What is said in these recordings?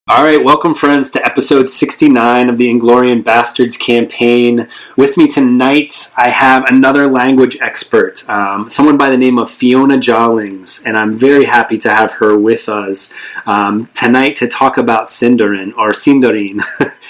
All right, welcome friends to episode 69 of the Inglorious Bastards campaign. With me tonight, I have another language expert, someone by the name of Fiona Jallings, and I'm very happy to have her with us tonight to talk about Sindarin, or Sindarin.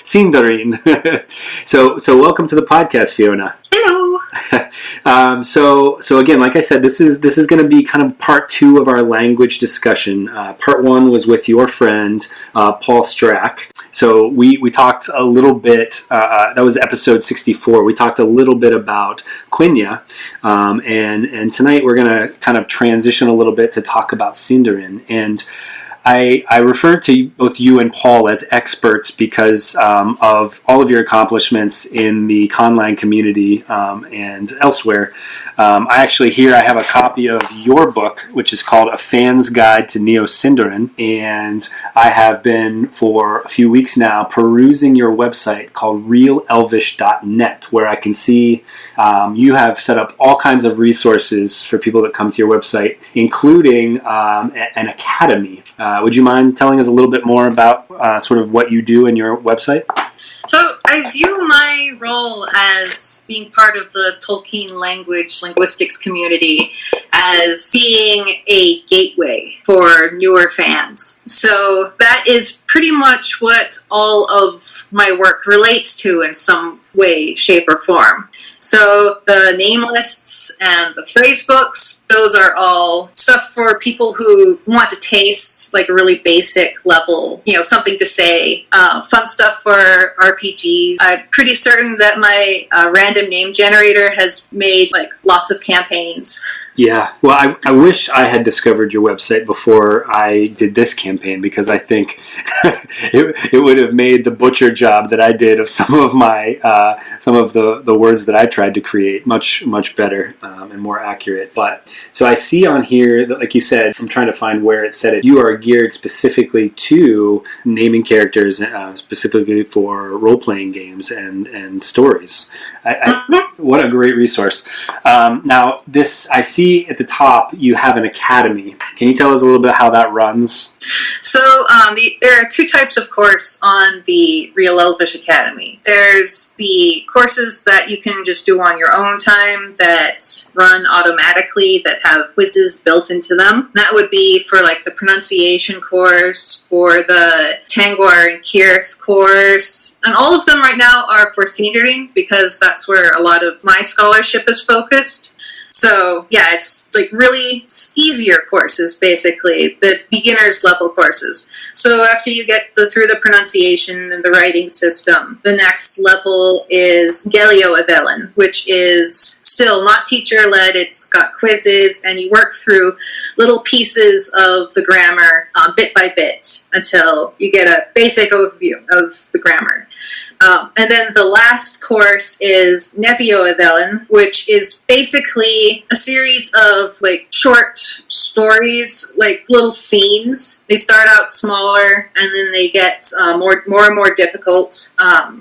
Sindarin. So welcome to the podcast, Fiona. Hello. So again, like I said, this is going to be kind of part two of our language discussion. Part one was with your friend Paul Strack. So we talked a little bit. That was episode 64. We talked a little bit about Quenya, and tonight we're going to kind of transition a little bit to talk about Sindarin. And I refer to both you and Paul as experts because of all of your accomplishments in the Conlang community and elsewhere. I have a copy of your book, which is called A Fan's Guide to Neo-Sindarin, and I have been for a few weeks now perusing your website called realelvish.net, where I can see you have set up all kinds of resources for people that come to your website, including an academy. Would you mind telling us a little bit more about sort of what you do in your website? So I view my role as being part of the Tolkien linguistics community as being a gateway for newer fans. So that is pretty much what all of my work relates to in some way, shape, or form. So the name lists and the phrase books, those are all stuff for people who want to taste like a really basic level, something to say. Fun stuff for RPG. I'm pretty certain that my random name generator has made like lots of campaigns. Yeah, well, I wish I had discovered your website before I did this campaign, because I think it would have made the butcher job that I did of some of the words that I tried to create much better and more accurate. But so I see on here that, like you said, I'm trying to find where it said it. You are geared specifically to naming characters, specifically for role-playing games and stories. What a great resource. Now, this, I see at the top you have an academy. Can you tell us a little bit how that runs? So there are two types of course on the Real Elvish Academy. There's the courses that you can just do on your own time that run automatically, that have quizzes built into them. That would be for like the pronunciation course, for the Tengwar and Kirth course, and all of them right now are for Sindarin because that's where a lot of my scholarship is focused. So yeah, it's like really easier courses, basically, the beginner's level courses. So after you get through the pronunciation and the writing system, the next level is Gelio Avelen, which is still not teacher-led. It's got quizzes, and you work through little pieces of the grammar bit by bit until you get a basic overview of the grammar. And then the last course is Nevio Avelen, which is basically a series of like short stories, like little scenes. They start out smaller and then they get more and more difficult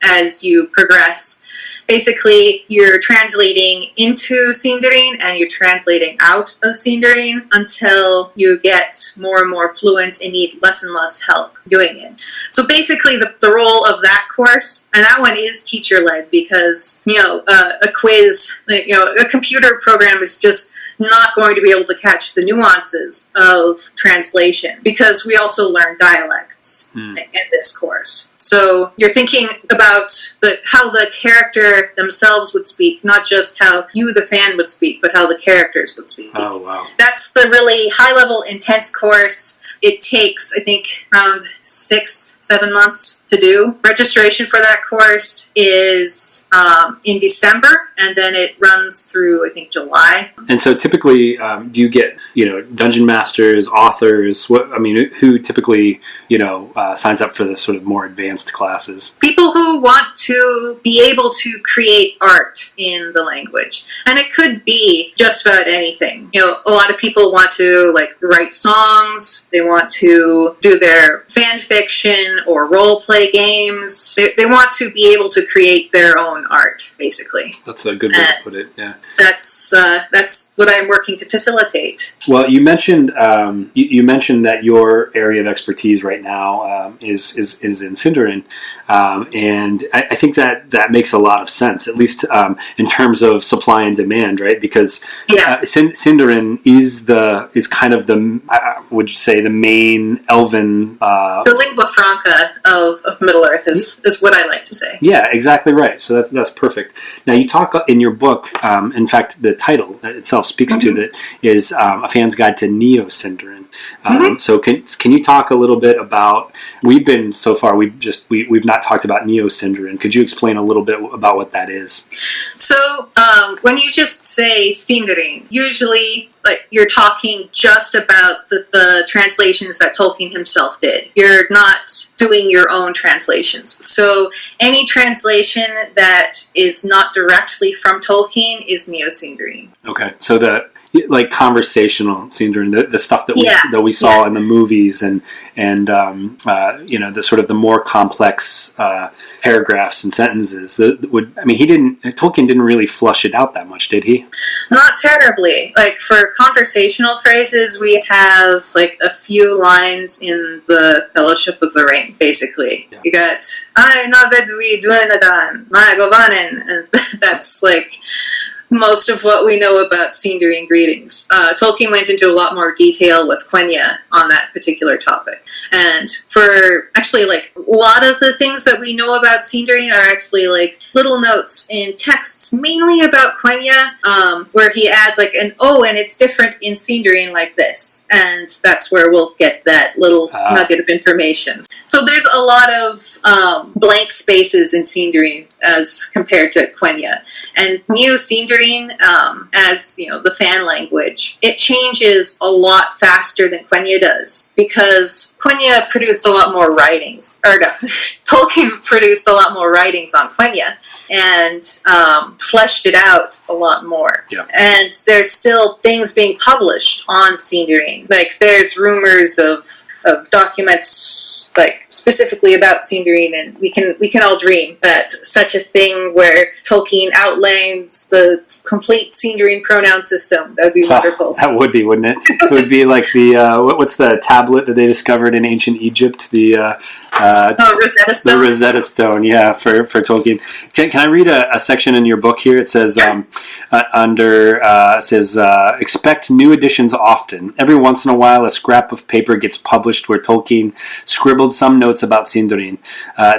as you progress. Basically, you're translating into Sindarin and you're translating out of Sindarin until you get more and more fluent and need less and less help doing it. So basically, the role of that course, and that one is teacher-led because, a quiz, a computer program is just not going to be able to catch the nuances of translation because we also learn dialects in this course. So you're thinking about how the character themselves would speak, not just how you, the fan, would speak, but how the characters would speak. Oh, wow. That's the really high-level, intense course. It takes, I think, around 6-7 months to do. Registration for that course is in December, and then it runs through, I think, July. And so typically, do you get, dungeon masters, authors, who typically, signs up for the sort of more advanced classes? People who want to be able to create art in the language. And it could be just about anything. A lot of people want to, write songs. They want to do their fan fiction or role-play games. They want to be able to create their own art, basically. That's a good way to put it, yeah. That's what I'm working to facilitate. Well, you mentioned you mentioned that your area of expertise right now is in Sindarin, and I think that makes a lot of sense, at least in terms of supply and demand, right? Because Sindarin is kind of would you say the main Elven the lingua franca of Middle Earth is what I like to say. Yeah, exactly right. So that's perfect. Now you talk in your book. In fact, the title itself speaks to that is A Fan's Guide to Neo-Sindarin. So can you talk a little bit about? We've not talked about Neo-Sindarin. Could you explain a little bit about what that is? So when you just say Sindarin, usually you're talking just about the translations that Tolkien himself did. You're not doing your own translations. So any translation that is not directly from Tolkien is Neo-Sindarin. Okay, so the conversational Sindarin, the stuff that we saw in the movies, and the sort of the more complex paragraphs and sentences. Tolkien didn't really flush it out that much, did he? Not terribly. For conversational phrases, we have a few lines in the Fellowship of the Ring, basically. Yeah. You got "I na vedui duenadan, ma govanen," and that's most of what we know about Sindarin greetings. Tolkien went into a lot more detail with Quenya on that particular topic. And for actually, a lot of the things that we know about Sindarin are actually, little notes in texts, mainly about Quenya, where he adds, an "oh, and it's different in Sindarin like this." And that's where we'll get that little nugget of information. So there's a lot of blank spaces in Sindarin as compared to Quenya. And Neo-Sindarin, as the fan language, it changes a lot faster than Quenya does, because Quenya produced a lot more writings, Tolkien produced a lot more writings on Quenya and fleshed it out a lot more. Yeah. And there's still things being published on Sindarin. There's rumors of documents specifically about Sindarin, and we can all dream that such a thing where Tolkien outlines the complete Sindarin pronoun system. That would be wonderful. That would be, wouldn't it? It would be like the what's the tablet that they discovered in ancient Egypt? The Rosetta Stone. The Rosetta Stone, yeah, for Tolkien. Can I read a section in your book here? It says expect new editions often. Every once in a while, a scrap of paper gets published where Tolkien scribbled some notes about Sindarin.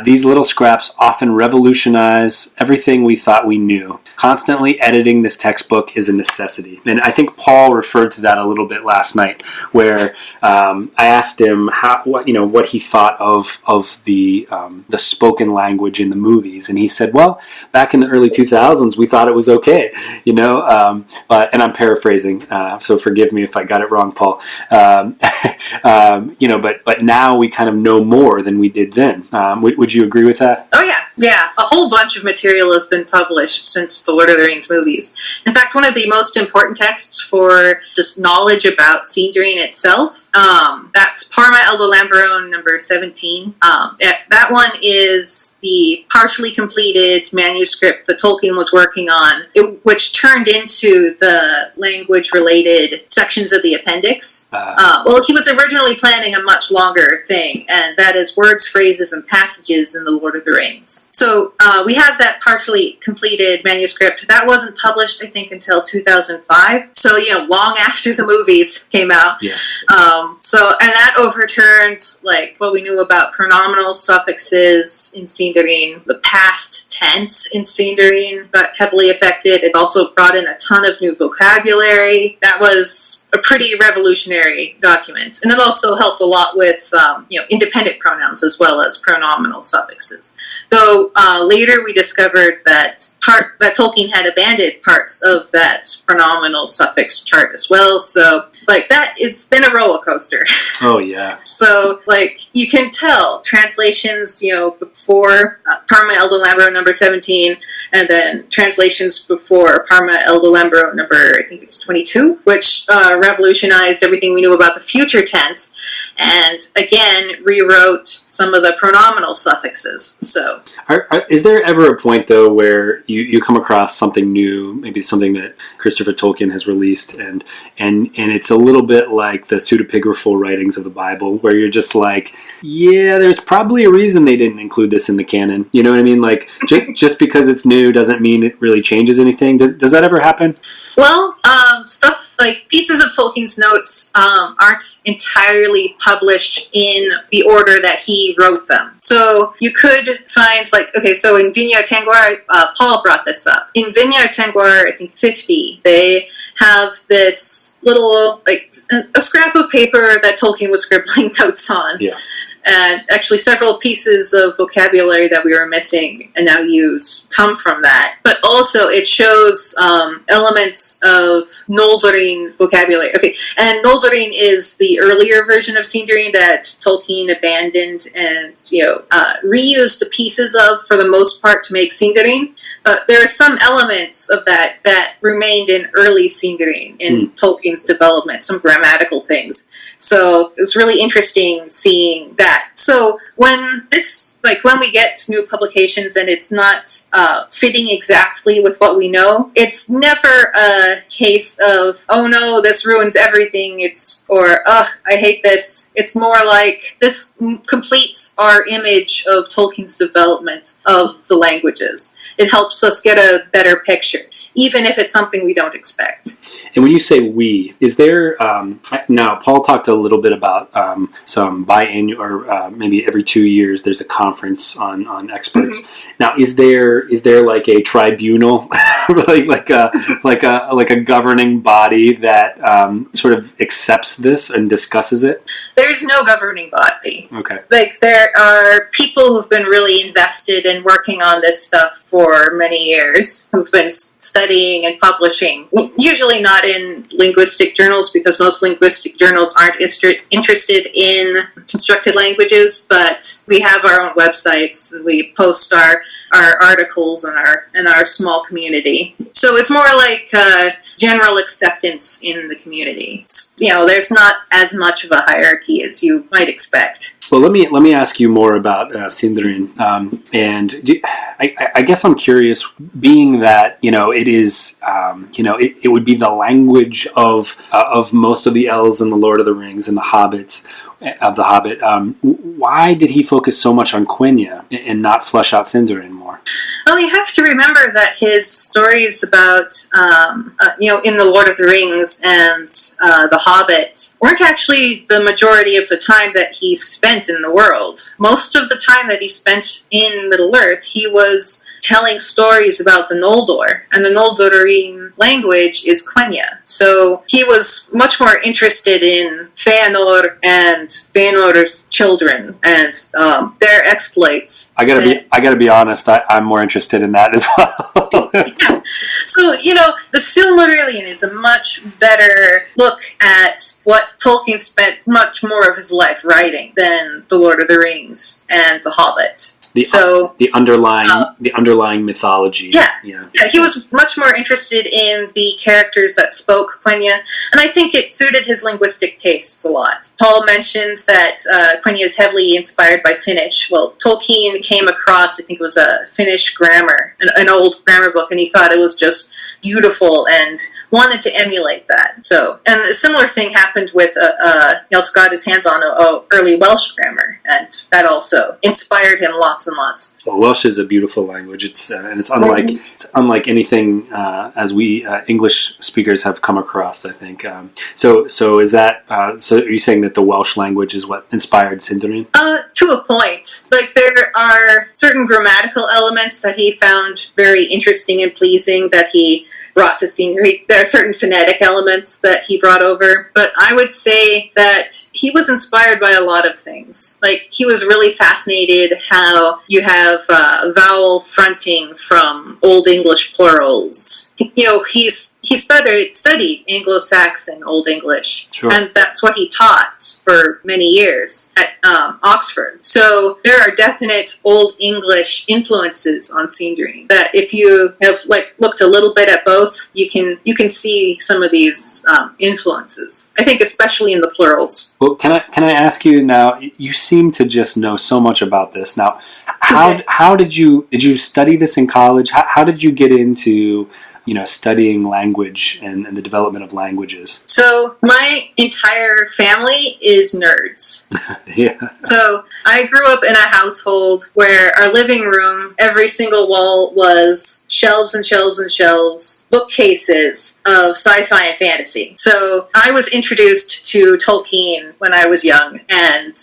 These little scraps often revolutionize everything we thought we knew. Constantly editing this textbook is a necessity. And I think Paul referred to that a little bit last night, where I asked him what he thought of the spoken language in the movies, and he said, "Well, back in the early 2000s, we thought it was okay, but," and I'm paraphrasing, so forgive me if I got it wrong, Paul. But now we kind of know more than we did then. Would you agree with that? Oh yeah. A whole bunch of material has been published since the Lord of the Rings movies. In fact, one of the most important texts for just knowledge about Sindarin itself, that's Parma Eldalamberon number 17. That one is the partially completed manuscript that Tolkien was working on, which turned into the language-related sections of the appendix. Well, he was originally planning a much longer thing, and that is words, phrases, and passages in the Lord of the Rings. So we have that partially completed manuscript. That wasn't published, I think, until 2005. So, long after the movies came out. Yeah. And that overturned, what we knew about pronominal suffixes in Sindarin. The past tense in Sindarin got heavily affected. It also brought in a ton of new vocabulary. That was a pretty revolutionary document. And it also helped a lot with, independent pronouns as well as pronominal suffixes. Though later we discovered that Tolkien had abandoned parts of that pronominal suffix chart as well. So, it's been a roller coaster. Oh, yeah. So, you can tell translations, before Parma Eldalamberon number 17, and then translations before Parma Eldalamberon number, I think it's 22, which revolutionized everything we knew about the future tense. and again rewrote some of the pronominal suffixes. So, is there ever a point though where you come across something new, maybe something that Christopher Tolkien has released, and it's a little bit like the pseudepigraphal writings of the Bible, where you're just like, yeah, there's probably a reason they didn't include this in the canon. You know what I mean? Like, just because it's new doesn't mean it really changes anything. Does that ever happen? Well, stuff like pieces of Tolkien's notes aren't entirely published in the order that he wrote them. So you could find, like, okay, so in Vinyar Tengwar, Paul brought this up. In Vinyar Tengwar, I think 50, they have this little, like, a scrap of paper that Tolkien was scribbling notes on. Yeah. And actually several pieces of vocabulary that we were missing and now use come from that. But also it shows elements of Noldorin vocabulary. Okay, and Noldorin is the earlier version of Sindarin that Tolkien abandoned and reused the pieces of for the most part to make Sindarin. But there are some elements of that remained in early Sindarin in Tolkien's development, some grammatical things. So it was really interesting seeing that. So when we get new publications and it's not fitting exactly with what we know, it's never a case of, oh no, this ruins everything. I hate this. It's more like this completes our image of Tolkien's development of the languages. It helps us get a better picture, even if it's something we don't expect. And when you say we, is there, now Paul talked a little bit about some biannual, or maybe every 2 years there's a conference on experts. Mm-hmm. Now, is there like a tribunal, like a governing body that sort of accepts this and discusses it? There's no governing body. Okay. Like, there are people who've been really invested in working on this stuff for many years, who've been studying and publishing, usually not in linguistic journals, because most linguistic journals aren't interested in constructed languages, but we have our own websites, and we post our articles in our small community. So it's more like general acceptance in the community. There's not as much of a hierarchy as you might expect. Well, let me ask you more about Sindarin, and I guess I'm curious, being that it is it would be the language of most of the elves in the Lord of the Rings and the Hobbits. Of the Hobbit, why did he focus so much on Quenya and not flesh out Sindarin more? Well, you have to remember that his stories about, in the Lord of the Rings and the Hobbit weren't actually the majority of the time that he spent in the world. Most of the time that he spent in Middle-earth, he was telling stories about the Noldor, and the Noldorin language is Quenya. So he was much more interested in Feanor and Feanor's children and their exploits. I gotta be honest. I'm more interested in that as well. Yeah. So the Silmarillion is a much better look at what Tolkien spent much more of his life writing than the Lord of the Rings and the Hobbit. The underlying mythology. Yeah, he was much more interested in the characters that spoke Quenya, and I think it suited his linguistic tastes a lot. Paul mentioned that Quenya is heavily inspired by Finnish. Well, Tolkien came across, I think it was a Finnish grammar, an old grammar book, and he thought it was just beautiful and wanted to emulate that. So, and a similar thing happened with he also got his hands on a early Welsh grammar, and that also inspired him lots and lots. Well, Welsh is a beautiful language. It's unlike anything as we English speakers have come across, I think. So is that so? Are you saying that the Welsh language is what inspired Sindarin? To a point. Like, there are certain grammatical elements that he found very interesting and pleasing that he brought to scenery. There are certain phonetic elements that he brought over, but I would say that he was inspired by a lot of things. Like, he was really fascinated how you have vowel fronting from Old English plurals, he studied Anglo-Saxon Old English, Sure. and that's what he taught for many years at Oxford. So there are definite Old English influences on Sindarin that if you have looked a little bit at both, you can see some of these influences. I think especially in the plurals. Well, can I ask you now? You seem to just know so much about this. Now, how did you study this in college? How did you get into studying language and the development of languages? So my entire family is nerds. Yeah. So I grew up in a household where our living room, every single wall was shelves and shelves and shelves, bookcases of sci-fi and fantasy. So I was introduced to Tolkien when I was young, and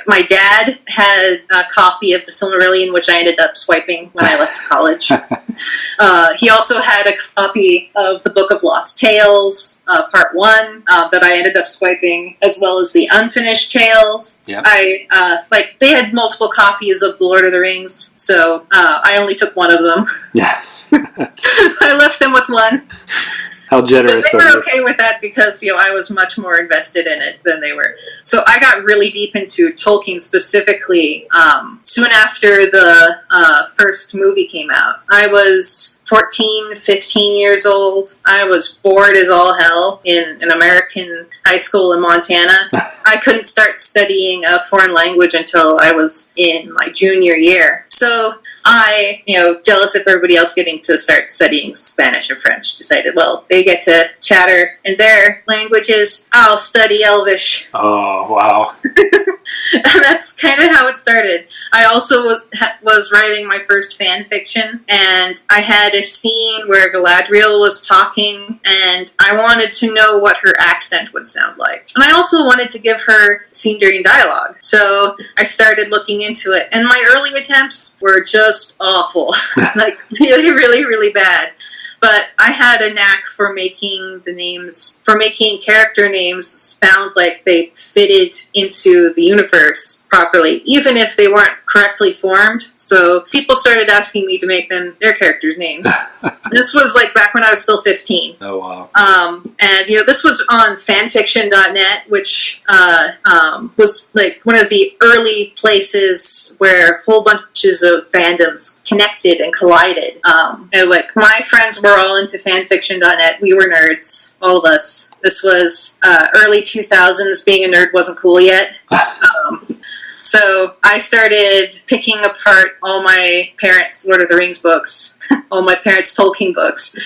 my dad had a copy of the Silmarillion, which I ended up swiping when I left college. He also had a copy of the Book of Lost Tales, Part 1, that I ended up swiping, as well as the Unfinished Tales. Yep. They had multiple copies of The Lord of the Rings, so I only took one of them. Yeah. I left them with one. How generous But they of were you. okay with that because, I was much more invested in it than they were. So I got really deep into Tolkien specifically soon after the first movie came out. I was 14, 15 years old. I was bored as all hell in an American high school in Montana. I couldn't start studying a foreign language until I was in my junior year. So I, jealous of everybody else getting to start studying Spanish and French, decided, well, they get to chatter in their languages. I'll study Elvish. Oh, wow. And that's kind of how it started. I also was writing my first fan fiction, and I had a scene where Galadriel was talking, and I wanted to know what her accent would sound like. And I also wanted to give her Sindarin dialogue. So I started looking into it, and my early attempts were just awful. Really, really, really bad. But I had a knack for making character names sound like they fitted into the universe properly, even if they weren't correctly formed. So people started asking me to make them their characters' names. This was back when I was still 15. Oh, wow. And this was on fanfiction.net, which was one of the early places where whole bunches of fandoms connected and collided. And my friends were all into fanfiction.net. We were nerds, all of us. This was early 2000s. Being a nerd wasn't cool yet. So I started picking apart all my parents' Lord of the Rings books, all my parents' Tolkien books,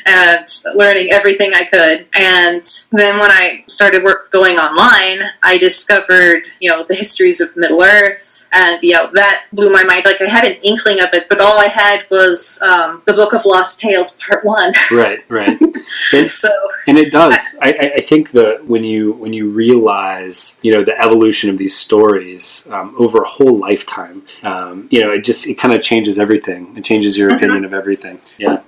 and learning everything I could. And then when I started going online, I discovered, the histories of Middle-earth, and, that blew my mind. I had an inkling of it, but all I had was the Book of Lost Tales, Part 1. Right. And it does. I think that when you realize, the evolution of these stories over a whole lifetime, it kind of changes everything. It changes your opinion of everything. Yeah.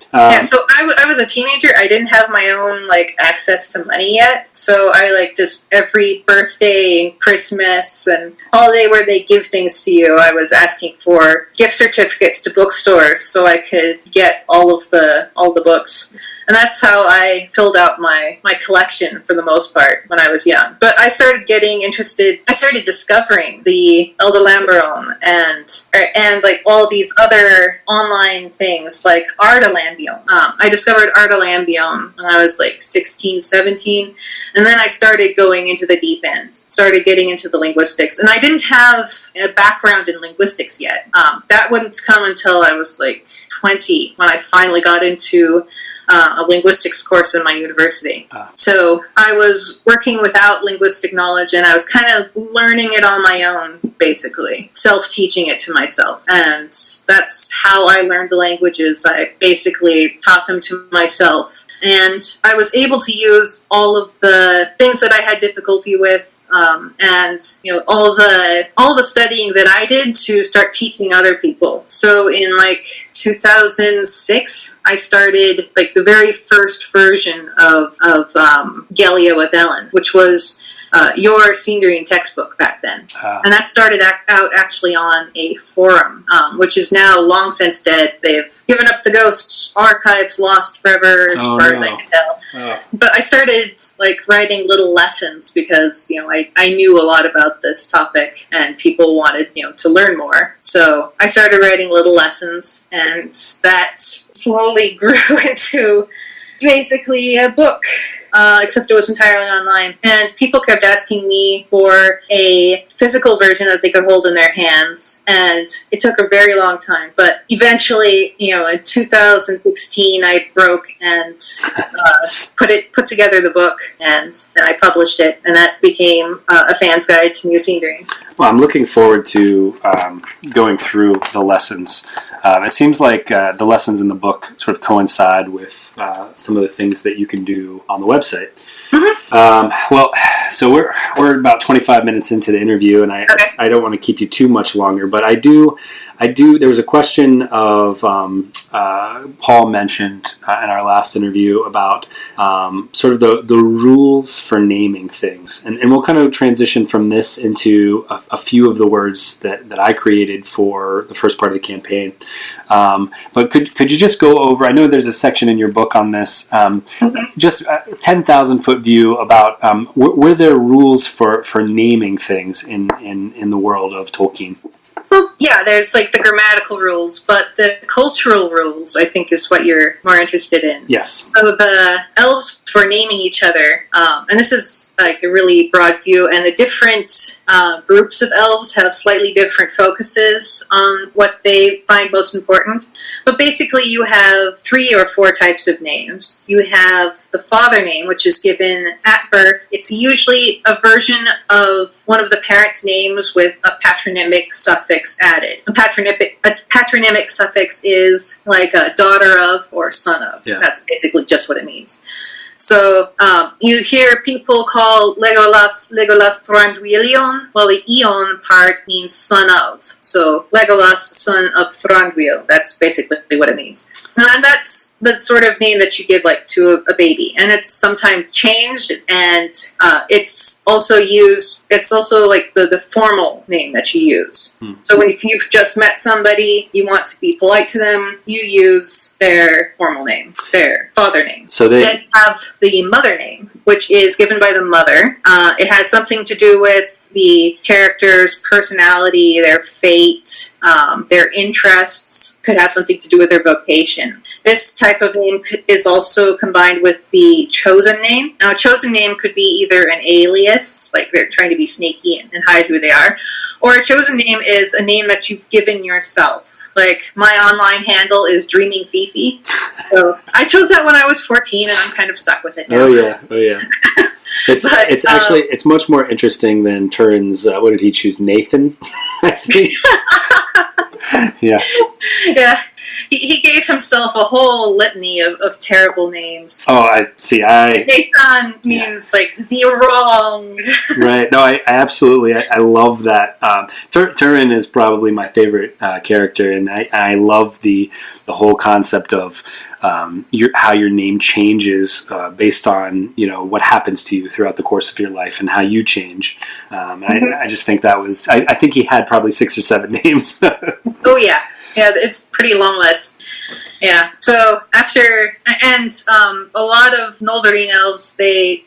So I was a teenager. I didn't have my own access to money yet. So I just every birthday and Christmas and holiday where they give things to you, I was asking for gift certificates to bookstores so I could get all the books. And that's how I filled out my collection for the most part when I was young. But I started getting interested. I started discovering the Eldalamberon and all these other online things like Eldalamberon. I discovered Eldalamberon when I was 16, 17. And then I started going into the deep end, started getting into the linguistics. And I didn't have a background in linguistics yet. That wouldn't come until I was 20 when I finally got into a linguistics course in my university. So I was working without linguistic knowledge, and I was kind of learning it on my own, basically, self-teaching it to myself. And that's how I learned the languages. I basically taught them to myself. And I was able to use all of the things that I had difficulty with, and all the studying that I did to start teaching other people. So in 2006, I started the very first version of Gelio Adelin, which was your Sindarin textbook back then. And that started out actually on a forum, which is now long since dead. They've given up the ghosts, archives lost forever, as far as I can tell. But I started writing little lessons because I knew a lot about this topic and people wanted to learn more. So I started writing little lessons, and that slowly grew into basically a book. Except it was entirely online. And people kept asking me for a physical version that they could hold in their hands. And it took a very long time. But eventually, in 2016, I broke and put together the book. And then I published it. And that became a fan's guide to New Sindarin. Well, I'm looking forward to going through the lessons. It seems like the lessons in the book sort of coincide with some of the things that you can do on the website. So we're about 25 minutes into the interview, and I don't want to keep you too much longer, but I do. There was a question of Paul mentioned in our last interview about sort of the rules for naming things, and we'll kind of transition from this into a few of the words that I created for the first part of the campaign. But could you just go over? I know there's a section in your book on this. Just a 10,000-foot view about were there rules for naming things in the world of Tolkien? Well, yeah, there's the grammatical rules, but the cultural rules, I think, is what you're more interested in. Yes. So the elves for naming each other, and this is a really broad view, and the different groups of elves have slightly different focuses on what they find most important. But basically, you have 3 or 4 types of names. You have the father name, which is given at birth. It's usually a version of one of the parents' names with a patronymic suffix added. A patronymic suffix is like a daughter of or son of. Yeah. That's basically just what it means. So you hear people call Legolas Thranduilion. Well, the Eon part means son of. So Legolas, son of Thranduil. That's basically what it means. And that's the sort of name that you give to a baby. And it's sometimes changed, and it's also used. It's also the formal name that you use. So if you've just met somebody, you want to be polite to them, you use their formal name, their father name. So they then have the mother name, which is given by the mother. It has something to do with the character's personality, their fate, their interests, could have something to do with their vocation. This type of name is also combined with the chosen name. Now, a chosen name could be either an alias, like they're trying to be sneaky and hide who they are, or a chosen name is a name that you've given yourself. My online handle is Dreaming Fifi. So I chose that when I was 14, and I'm kind of stuck with it now. Oh yeah. It's actually it's much more interesting than Turin's. What did he choose? Nathan, I think. Yeah. He gave himself a whole litany of terrible names. Oh, I see. Nathan means the wronged. Right. No, I absolutely. I love that. Turin is probably my favorite character, and I love the whole concept of how your name changes based on what happens to you throughout the course of your life and how you change. I just think that was. I think he had probably 6 or 7 names. Oh yeah. Yeah, it's a pretty long list. Yeah. So after, and a lot of Noldorin elves, they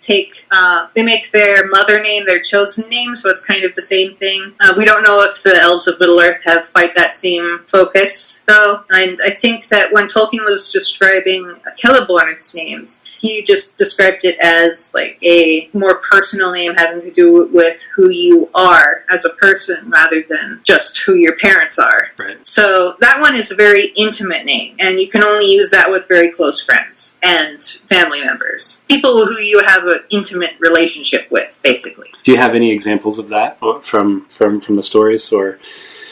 make their mother name their chosen name, so it's kind of the same thing. We don't know if the elves of Middle Earth have quite that same focus, though. And I think that when Tolkien was describing Celeborn's names, he just described it as a more personal name having to do with who you are as a person rather than just who your parents are. Right. So that one is a very intimate name, and you can only use that with very close friends and family members. People who you have an intimate relationship with, basically. Do you have any examples of that from the stories, or?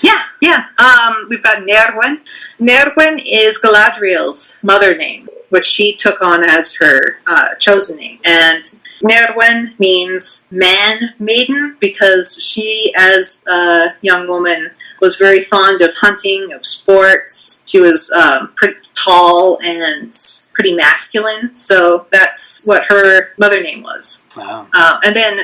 Yeah. We've got Nerwen. Nerwen is Galadriel's mother name, which she took on as her chosen name. And Nerwen means man-maiden because she, as a young woman, was very fond of hunting, of sports. She was pretty tall and pretty masculine, so that's what her mother name was. Wow. And then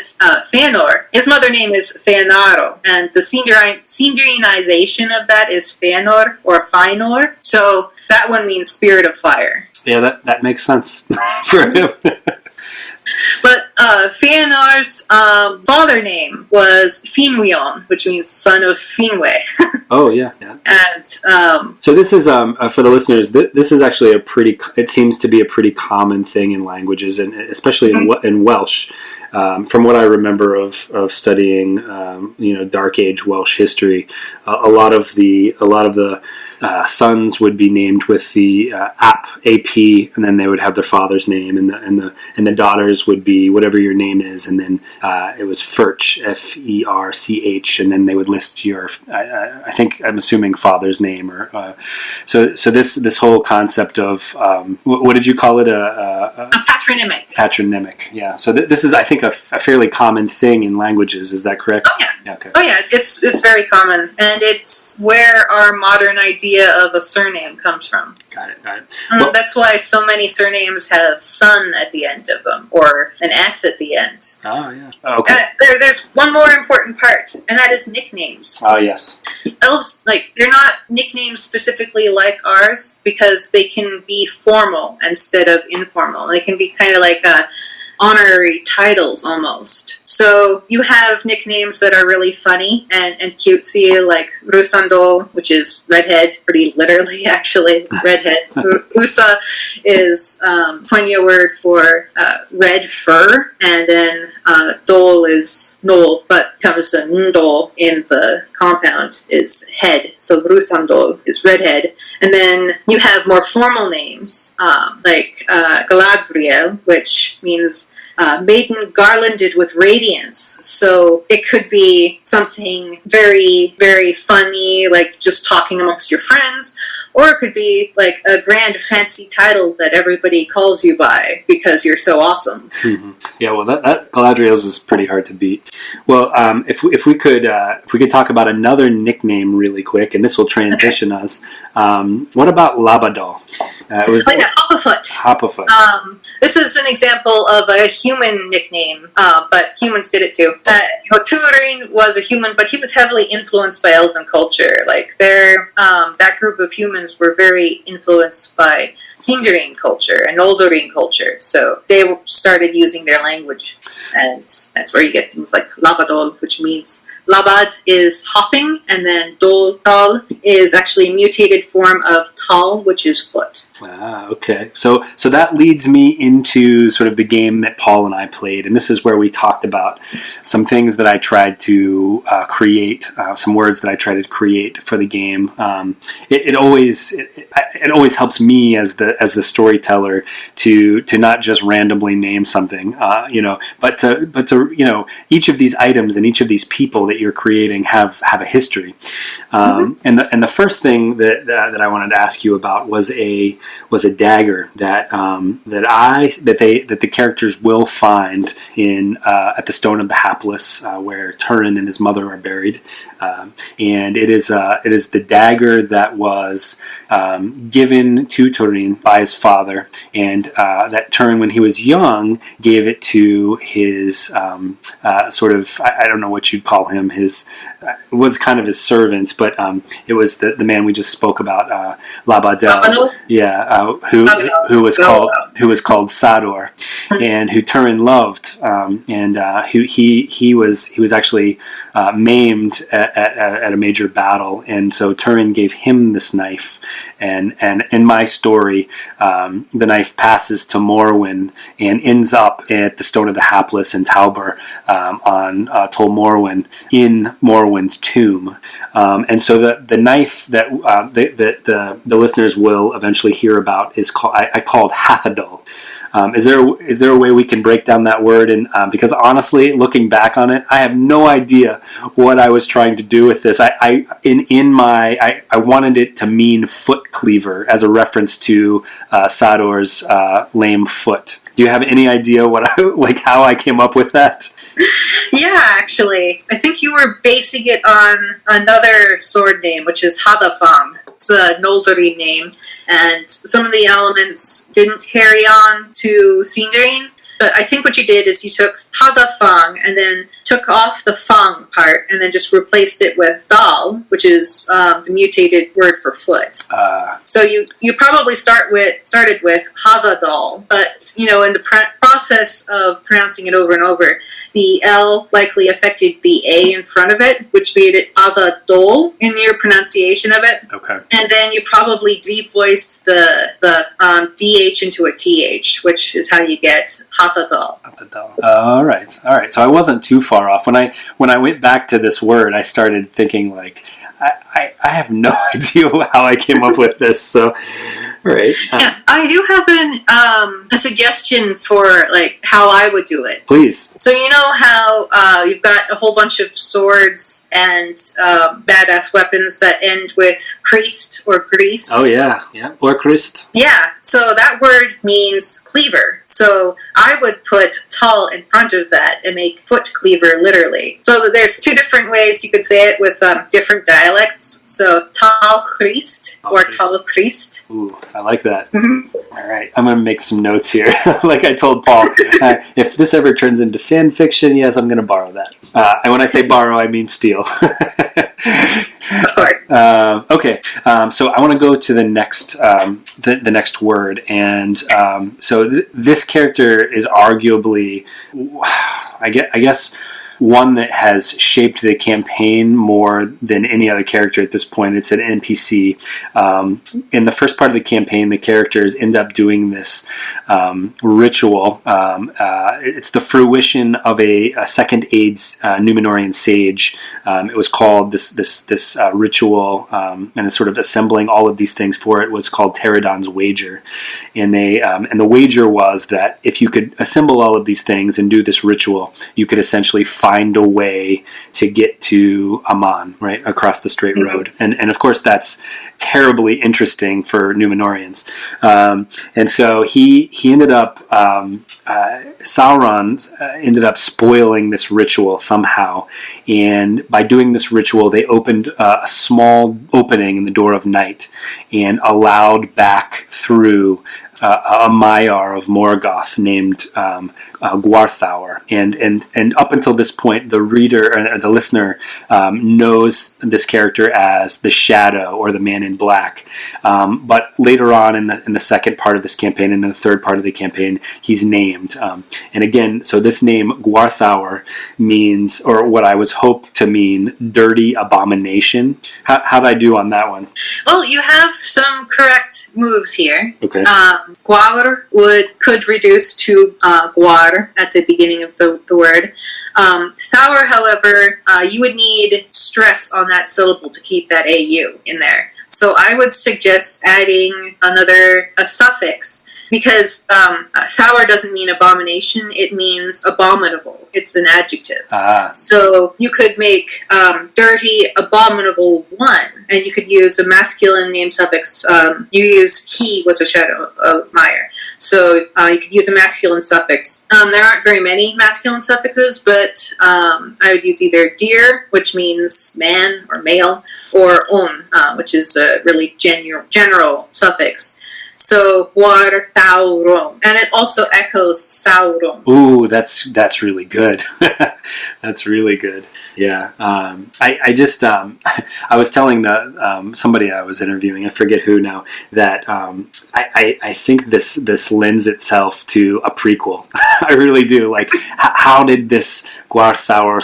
Fëanor, his mother name is Fëanaro, and the Sindarinization of that is Fëanor or Fëanor, so that one means spirit of fire. Yeah, that makes sense for him. But Fëanor's father name was Finwion, which means son of Finwë. Oh, yeah. And so this is, for the listeners, this is actually it seems to be a pretty common thing in languages, and especially in Welsh. From what I remember of studying, Dark Age Welsh history, a lot of the sons would be named with the AP, and then they would have their father's name, and the daughters would be whatever your name is, and then it was Ferch, Ferch, and then they would list your, I'm assuming father's name, or so this whole concept of what did you call it, a patronymic. Patronymic, yeah. So this is, I think, a fairly common thing in languages. Is that correct? Oh yeah. Okay. Oh yeah, it's very common, and it's where our modern idea of a surname comes from. Got it. Well, that's why so many surnames have "son" at the end of them, or an S at the end. Oh yeah. Okay. There's one more important part, and that is nicknames. Oh yes. Elves, they're not nicknames specifically like ours, because they can be formal instead of informal. They can be kind of like honorary titles almost. So you have nicknames that are really funny and cutesy, like Rusandol, which is redhead, pretty literally actually, redhead. Rusa is Quenya word for red fur, and then Dol is Nol, but comes to Ndol in the compound is head. So Rusandol is redhead. And then you have more formal names, like Galadriel, which means maiden garlanded with radiance. So it could be something very, very funny, like just talking amongst your friends, or it could be like a grand fancy title that everybody calls you by because you're so awesome. Mm-hmm. Yeah, well, that Galadriel's is pretty hard to beat. Well, if we could talk about another nickname really quick, and this will transition us. What about Labadal? It was like Hoppafoot. Hoppafoot. This is an example of a human nickname, but humans did it too. Turin was a human, but he was heavily influenced by Elven culture. Like that group of humans were very influenced by Sindarin culture and Oldorin culture, so they started using their language, and that's where you get things like Labadol, which means Labad is hopping, and then Tal is actually a mutated form of Tal, which is foot. Ah, okay. So that leads me into sort of the game that Paul and I played, and this is where we talked about some things that I tried to create, some words that I tried to create for the game. It always helps me as the storyteller to not just randomly name something, but to each of these items and each of these people that you're creating have a history. And the first thing that I wanted to ask you about was a dagger that the characters will find in at the Stone of the Hapless, where Turin and his mother are buried, and it is the dagger that was given to Turin by his father, and that Turin, when he was young, gave it to his sort of, I don't know what you'd call him, his was kind of his servant, but it was the man we just spoke about, Labadel, who was called Sador, and who Turin loved, and who he was actually maimed at a major battle, and so Turin gave him this knife, and in my story, the knife passes to Morwen and ends up at the Stone of the Hapless in Talbur, on Tol Morwen, in Morwen's tomb, and so the knife that the listeners will eventually hear about is called Hathadol. Is there a way we can break down that word? And because honestly, looking back on it, I have no idea what I was trying to do with this. I wanted it to mean foot cleaver as a reference to Sador's lame foot. Do you have any idea how I came up with that? Yeah, actually, I think you were basing it on another sword name, which is Hadafang. It's a Noldori name, and some of the elements didn't carry on to Sindarin. But I think what you did is you took Hadafang and then took off the Fang part and then just replaced it with Dal, which is the mutated word for foot. So you probably started with Havadal, but in the process of pronouncing it over and over, the L likely affected the A in front of it, which made it Avadol in your pronunciation of it. Okay. And then you probably devoiced the DH into a TH, which is how you get Havadal. All right. So I wasn't too far off. When I went back to this word, I started thinking like, I have no idea how I came up with this. So, all right. Yeah, I do have a suggestion for like how I would do it. Please. So you know how you've got a whole bunch of swords and badass weapons that end with Christ or Priest. Oh yeah, or Christ. Yeah. So that word means cleaver. So I would put tal in front of that and make foot cleaver literally. So there's two different ways you could say it with different dialects. So tal Christ or tal Christ. Ooh, I like that. Mm-hmm. All right, I'm going to make some notes here. Like I told Paul, if this ever turns into fan fiction, yes, I'm going to borrow that. And when I say borrow, I mean steal. Of course. Okay, so I want to go to the next the next word, and so this character is arguably, I guess, one that has shaped the campaign more than any other character at this point. It's an NPC. In the first part of the campaign, the characters end up doing this ritual. It's the fruition of a second AIDS Numenorian sage. It was called this ritual, and it's sort of assembling all of these things for it was called Pterodon's Wager. And the wager was that if you could assemble all of these things and do this ritual, you could essentially find a way to get to Aman, right, across the straight road. And of course that's terribly interesting for Numenorians. And so he ended up, Sauron ended up spoiling this ritual somehow. And by doing this ritual, they opened a small opening in the door of night and allowed back through a Maiar of Morgoth named Gwarthaur, and up until this point, the reader or the listener knows this character as the Shadow or the Man in Black. But later on in the second part of this campaign and in the third part of the campaign, he's named. And again, so this name Gwarthaur means, or what I was hoped to mean, dirty abomination. How'd I do on that one? Well, you have some correct moves here. Okay. Gwar could reduce to Gwar at the beginning of the word. Thaur, however, you would need stress on that syllable to keep that AU in there. So I would suggest adding a suffix, because Thaur doesn't mean abomination, it means abominable. It's an adjective. So you could make dirty, abominable one, and you could use a masculine name suffix. You use he was a shadow of Meyer. So you could use a masculine suffix. There aren't very many masculine suffixes, but I would use either deer, which means man or male, or on, which is a really general suffix. So War Tauron, and it also echoes Sauron. Ooh, that's really good. That's really good. Yeah. I just I was telling somebody I was interviewing, I forget who now, that I think this lends itself to a prequel. I really do. Like, how did this Gwarthaur,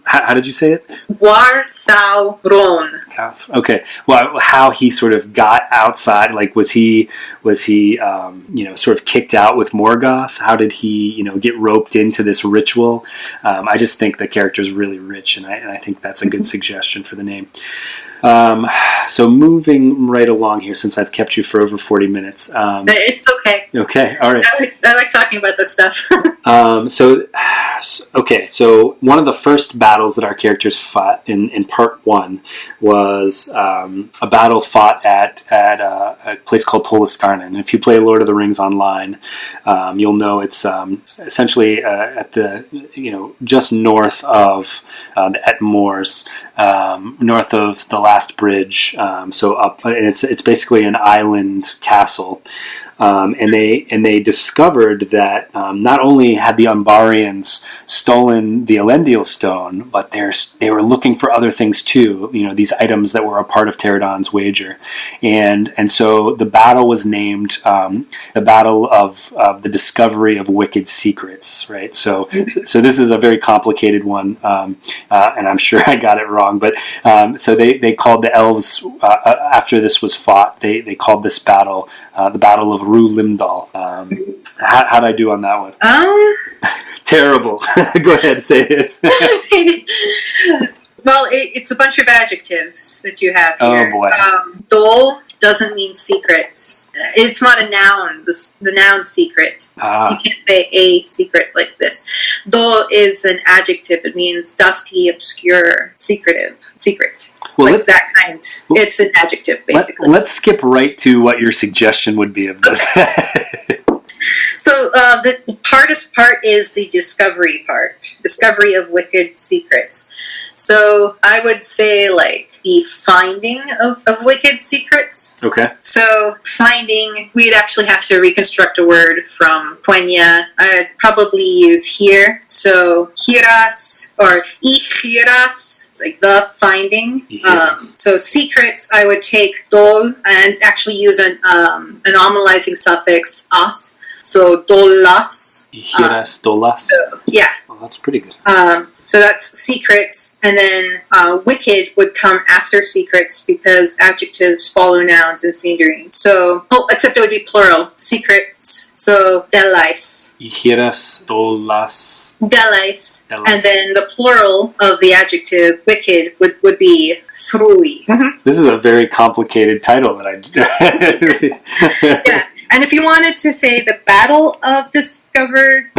how did you say it? Gwarthauron. Okay. Well, how he sort of got outside, like was he sort of kicked out with Morgoth? How did he get roped into this ritual? I just think the character is really rich, and I think that's a good suggestion for the name. So moving right along here, since I've kept you for over 40 minutes. It's okay. Okay, all right. I like talking about this stuff. So one of the first battles that our characters fought in part 1 was a battle fought at a place called Toliskarnan. And if you play Lord of the Rings online, you'll know it's essentially at the just north of the Et Moors. north of the last bridge. So up, and it's basically an island castle. And they discovered that not only had the Umbarians stolen the Elendil stone, but they were looking for other things too. These items that were a part of Pterodon's wager, and so the battle was named the Battle of the Discovery of Wicked Secrets. Right. So this is a very complicated one, and I'm sure I got it wrong. But so they called the elves after this was fought. They called this battle the Battle of Rue Limdal. How'd I do on that one? Terrible. Go ahead, say it. Well, it's a bunch of adjectives that you have here. Oh, boy. Dol doesn't mean secret. It's not a noun, the noun secret. You can't say a secret like this. Dol is an adjective. It means dusky, obscure, secretive, secret. Well, like that kind. It's an adjective, basically. Let's skip right to what your suggestion would be of this. So the hardest part is the discovery part. Discovery of wicked secrets. So I would say the finding of wicked secrets. Okay. So finding, we'd actually have to reconstruct a word from Quenya. I'd probably use here. So hiras or ihiras, like the finding. So secrets, I would take dol and actually use an nominalizing suffix as. So dolas. Ihiras, dolas. So, yeah. Well, that's pretty good. So that's secrets, and then wicked would come after secrets because adjectives follow nouns in Sindarin. So, except it would be plural, secrets. So delais. Ihiras, dolas. Delais. And then the plural of the adjective wicked would be thrui. Mm-hmm. This is a very complicated title that I. Yeah. And if you wanted to say the Battle of Discovered...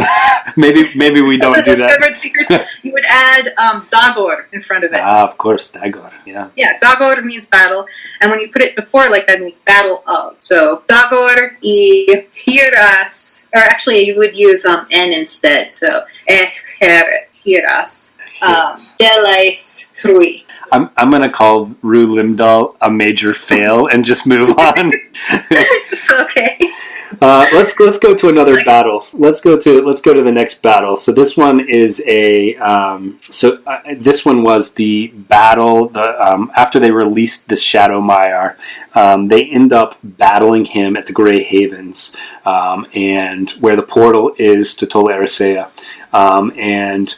maybe we don't do that. Discovered Secrets, you would add Dagor in front of it. Of course, Dagor, yeah. Yeah, Dagor means battle, and when you put it before like that, it means battle of. So, Dagor y hiras, or actually you would use N instead, so, hiras. Delais thrui. I'm going to call Rue Limdal a major fail and just move on. It's okay. Let's go to another battle. Let's go to the next battle. So this one is this one was the battle. After they released the Shadow Maiar, they end up battling him at the Grey Havens, and where the portal is to Tol Eressëa. And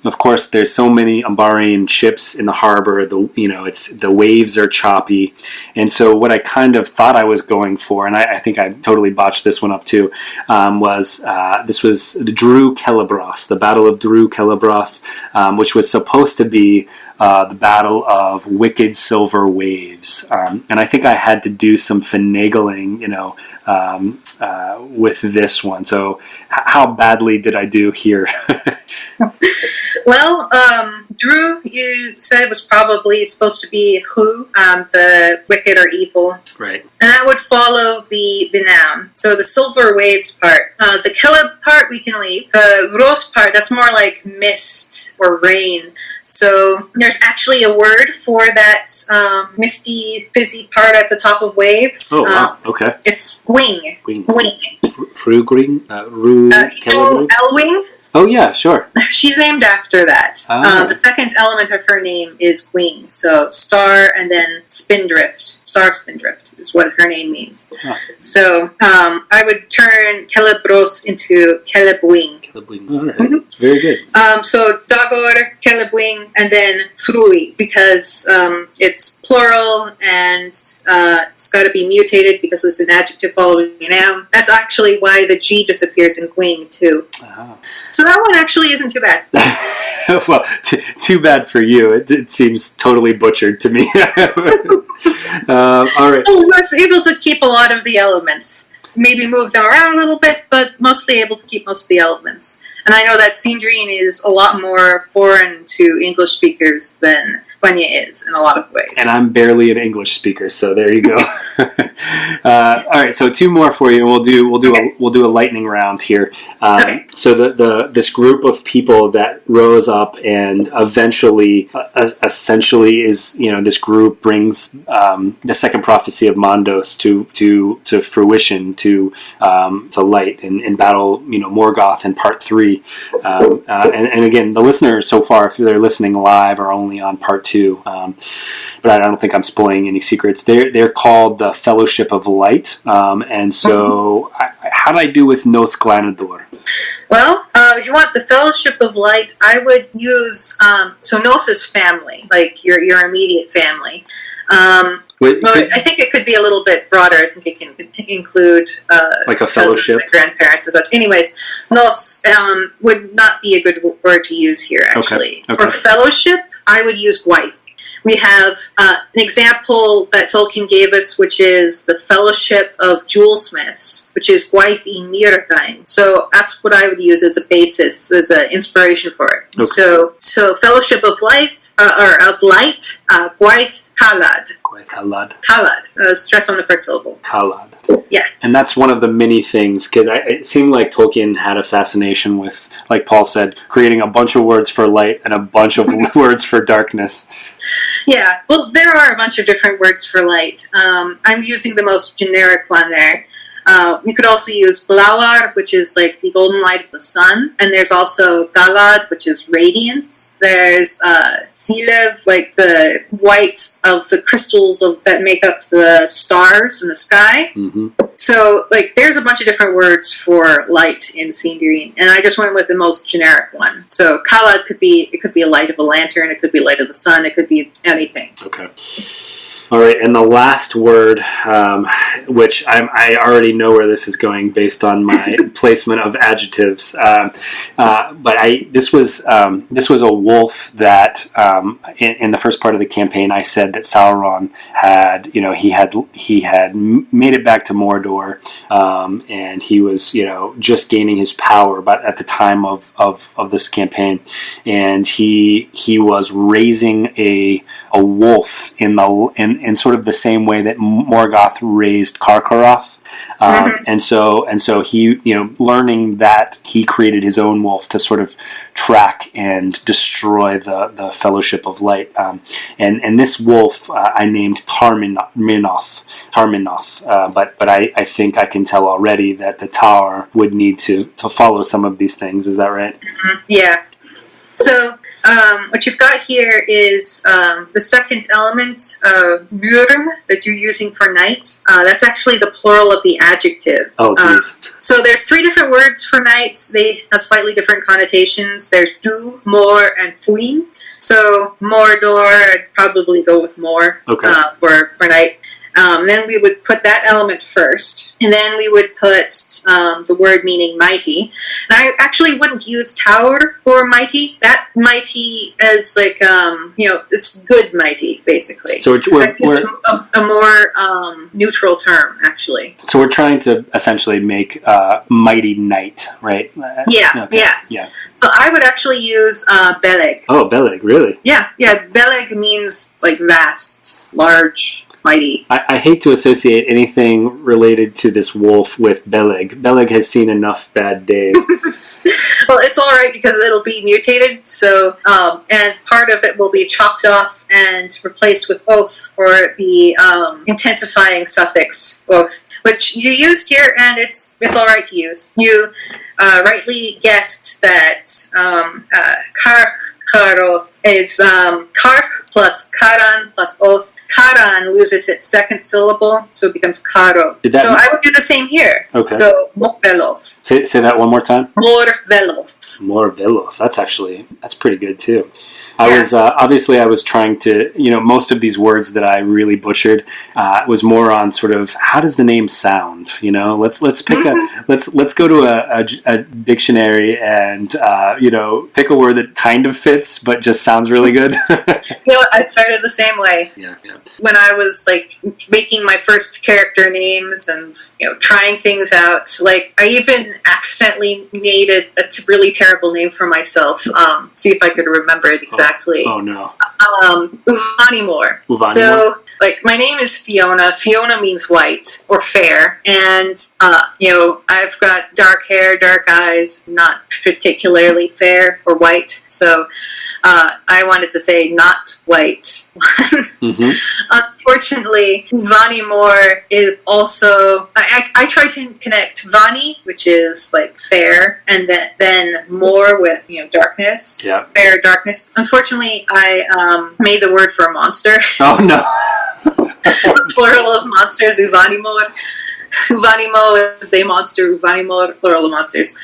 of course, there's so many Umbarian ships in the harbor. The waves are choppy, and so what I kind of thought I was going for, and I think I totally botched this one up too, was the Drew Celebros, the Battle of Drew Celebros, which was supposed to be the Battle of Wicked Silver Waves, and I think I had to do some finagling, with this one. So, how badly did I do here? Well, Drew, you said it was probably supposed to be who, the wicked or evil. Right. And that would follow the noun. So the silver waves part. The Keleb part we can leave. The Ros part, that's more like mist or rain. So there's actually a word for that misty, fizzy part at the top of waves. Oh, wow. Okay. It's gwing. Gwing. Frugring? Rue Elwing? Oh, yeah, sure. She's named after that. The second element of her name is Gwing. So star and then spindrift. Star spindrift is what her name means. Oh. So I would turn Celebros into Celebwing. Celebwing. All right. Mm-hmm. Very good. So Dagor, Celebwing, and then Thrui, because it's plural and it's got to be mutated because it's an adjective following a noun. That's actually why the G disappears in Gwing, too. Uh-huh. So that one actually isn't too bad. Well, too bad for you. It seems totally butchered to me. All right. I was able to keep a lot of the elements. Maybe move them around a little bit, but mostly able to keep most of the elements. And I know that Sindarin is a lot more foreign to English speakers than Quenya is in a lot of ways. And I'm barely an English speaker, so there you go. All right, so two more for you. We'll do a lightning round here. Okay. So this group of people that rose up and eventually, essentially, is this group brings the second prophecy of Mondos to fruition, to light in battle. Morgoth in part 3, and again, the listeners so far, if they're listening live, are only on part 2. But I don't think I'm spoiling any secrets. They're called the Fellowship of Light, and so how do I do with Nos Glanador? Well, if you want the Fellowship of Light, I would use Nos is family, like your immediate family. Well, I think it could be a little bit broader. I think it can include like a fellowship, and grandparents and such. Anyways, Nos would not be a good word to use here. Actually, okay. For fellowship, I would use Gwaith. We have an example that Tolkien gave us, which is the Fellowship of Jewelsmiths, which is Gwaith I Myrdain. So that's what I would use as a basis, as an inspiration for it. Okay. So Fellowship of Life, or of Light, Gwaith Kalad. Gwaith Kalad. Kalad. Stress on the first syllable. Kalad. Yeah. And that's one of the many things, because it seemed like Tolkien had a fascination with, like Paul said, creating a bunch of words for light and a bunch of words for darkness. Yeah, well, there are a bunch of different words for light. I'm using the most generic one there. You could also use Blauar, which is like the golden light of the sun. And there's also Galad, which is radiance. There's Silev, like the white of the crystals that make up the stars in the sky. Mm-hmm. So, there's a bunch of different words for light in Sindarin. And I just went with the most generic one. So, Kalad could be a light of a lantern. It could be light of the sun. It could be anything. Okay. All right, and the last word, which I already know where this is going based on my placement of adjectives, but this was a wolf that in the first part of the campaign I said that Sauron had he had made it back to Mordor, and he was just gaining his power, but at the time of this campaign, and he was raising a wolf in sort of the same way that Morgoth raised Karkaroth, and so he, learning that, he created his own wolf to sort of track and destroy the Fellowship of Light, and this wolf I named Tarminoth, but I think I can tell already that the tower would need to follow some of these things. Is that right? Mm-hmm. Yeah. So. What you've got here is the second element, Mürm, that you're using for night. That's actually the plural of the adjective. Oh, geez. So there's 3 different words for night. They have slightly different connotations. There's du, mor, and fuin. So Mordor, I'd probably go with more for night. Then we would put that element first, and then we would put the word meaning mighty. And I actually wouldn't use tower for mighty. That mighty as it's good mighty, basically. So we're a more neutral term, actually. So we're trying to essentially make mighty knight, right? Yeah, okay. yeah. So I would actually use Beleg. Oh, Beleg, really? Yeah. Beleg means vast, large. Mighty. I hate to associate anything related to this wolf with Beleg. Beleg has seen enough bad days. Well, it's all right because it'll be mutated. So, and part of it will be chopped off and replaced with oath, or the intensifying suffix oath, which you used here, and it's all right to use. You rightly guessed that Karkaroth is Kark plus Karan plus oath. Karan loses its second syllable, so it becomes Karo. So I would do the same here. Okay. So Morveloth. Say that one more time. Morveloth. Morveloth. That's pretty good too. I was trying to, most of these words that I really butchered was more on sort of how does the name sound? Let's pick let's go to a dictionary and pick a word that kind of fits but just sounds really good. I started the same way. Yeah. When I was making my first character names and trying things out, I even accidentally made a really terrible name for myself. See if I could remember it exactly. Oh no. Uvanimor. Uvanimor? So like, my name is Fiona. Fiona means white or fair. And, I've got dark hair, dark eyes, not particularly fair or white. So I wanted to say not white. Mm-hmm. Unfortunately, Vanimor is also... I try to connect Vani, which is like fair, and then more with, darkness. Yeah. Fair, darkness. Unfortunately, I made the word for a monster. Oh, no. Plural of monsters, Uvanimor. Uvanimo is a monster, Uvanimor, plural of monsters.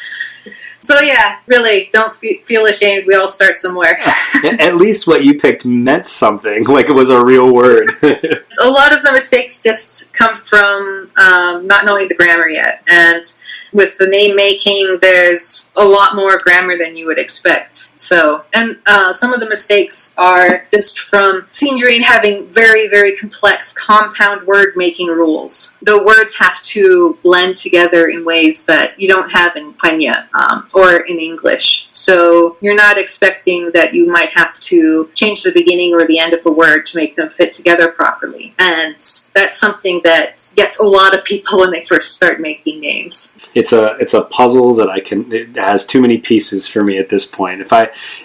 So yeah, really, don't feel ashamed. We all start somewhere. At least what you picked meant something, like it was a real word. A lot of the mistakes just come from not knowing the grammar yet. And with the name making, there's a lot more grammar than you would expect. So, and some of the mistakes are just from Sindarin having very, very complex compound word making rules. The words have to blend together in ways that you don't have in Quenya or in English. So you're not expecting that you might have to change the beginning or the end of a word to make them fit together properly. And that's something that gets a lot of people when they first start making names. It's a puzzle that it has too many pieces for me at this point.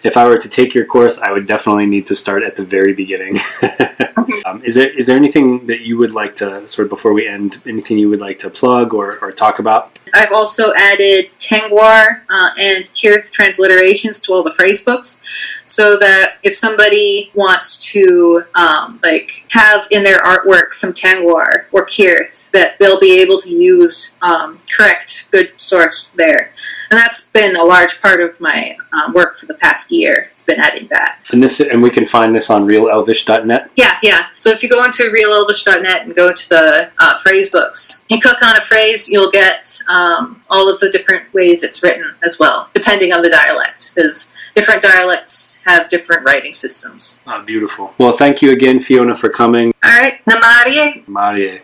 If I were to take your course, I would definitely need to start at the very beginning. Is there anything that you would like to, sort of before we end, anything you would like to plug or talk about? I've also added Tengwar and Kirth transliterations to all the phrase books, so that if somebody wants to have in their artwork some Tengwar or Kirth, that they'll be able to use correct, good source there. And that's been a large part of my work for the past year. It's been adding that. And we can find this on realelvish.net? Yeah. So if you go into realelvish.net and go to the phrase books, you click on a phrase, you'll get all of the different ways it's written as well, depending on the dialect, because different dialects have different writing systems. Beautiful. Well, thank you again, Fiona, for coming. All right. Namarie. Namarie.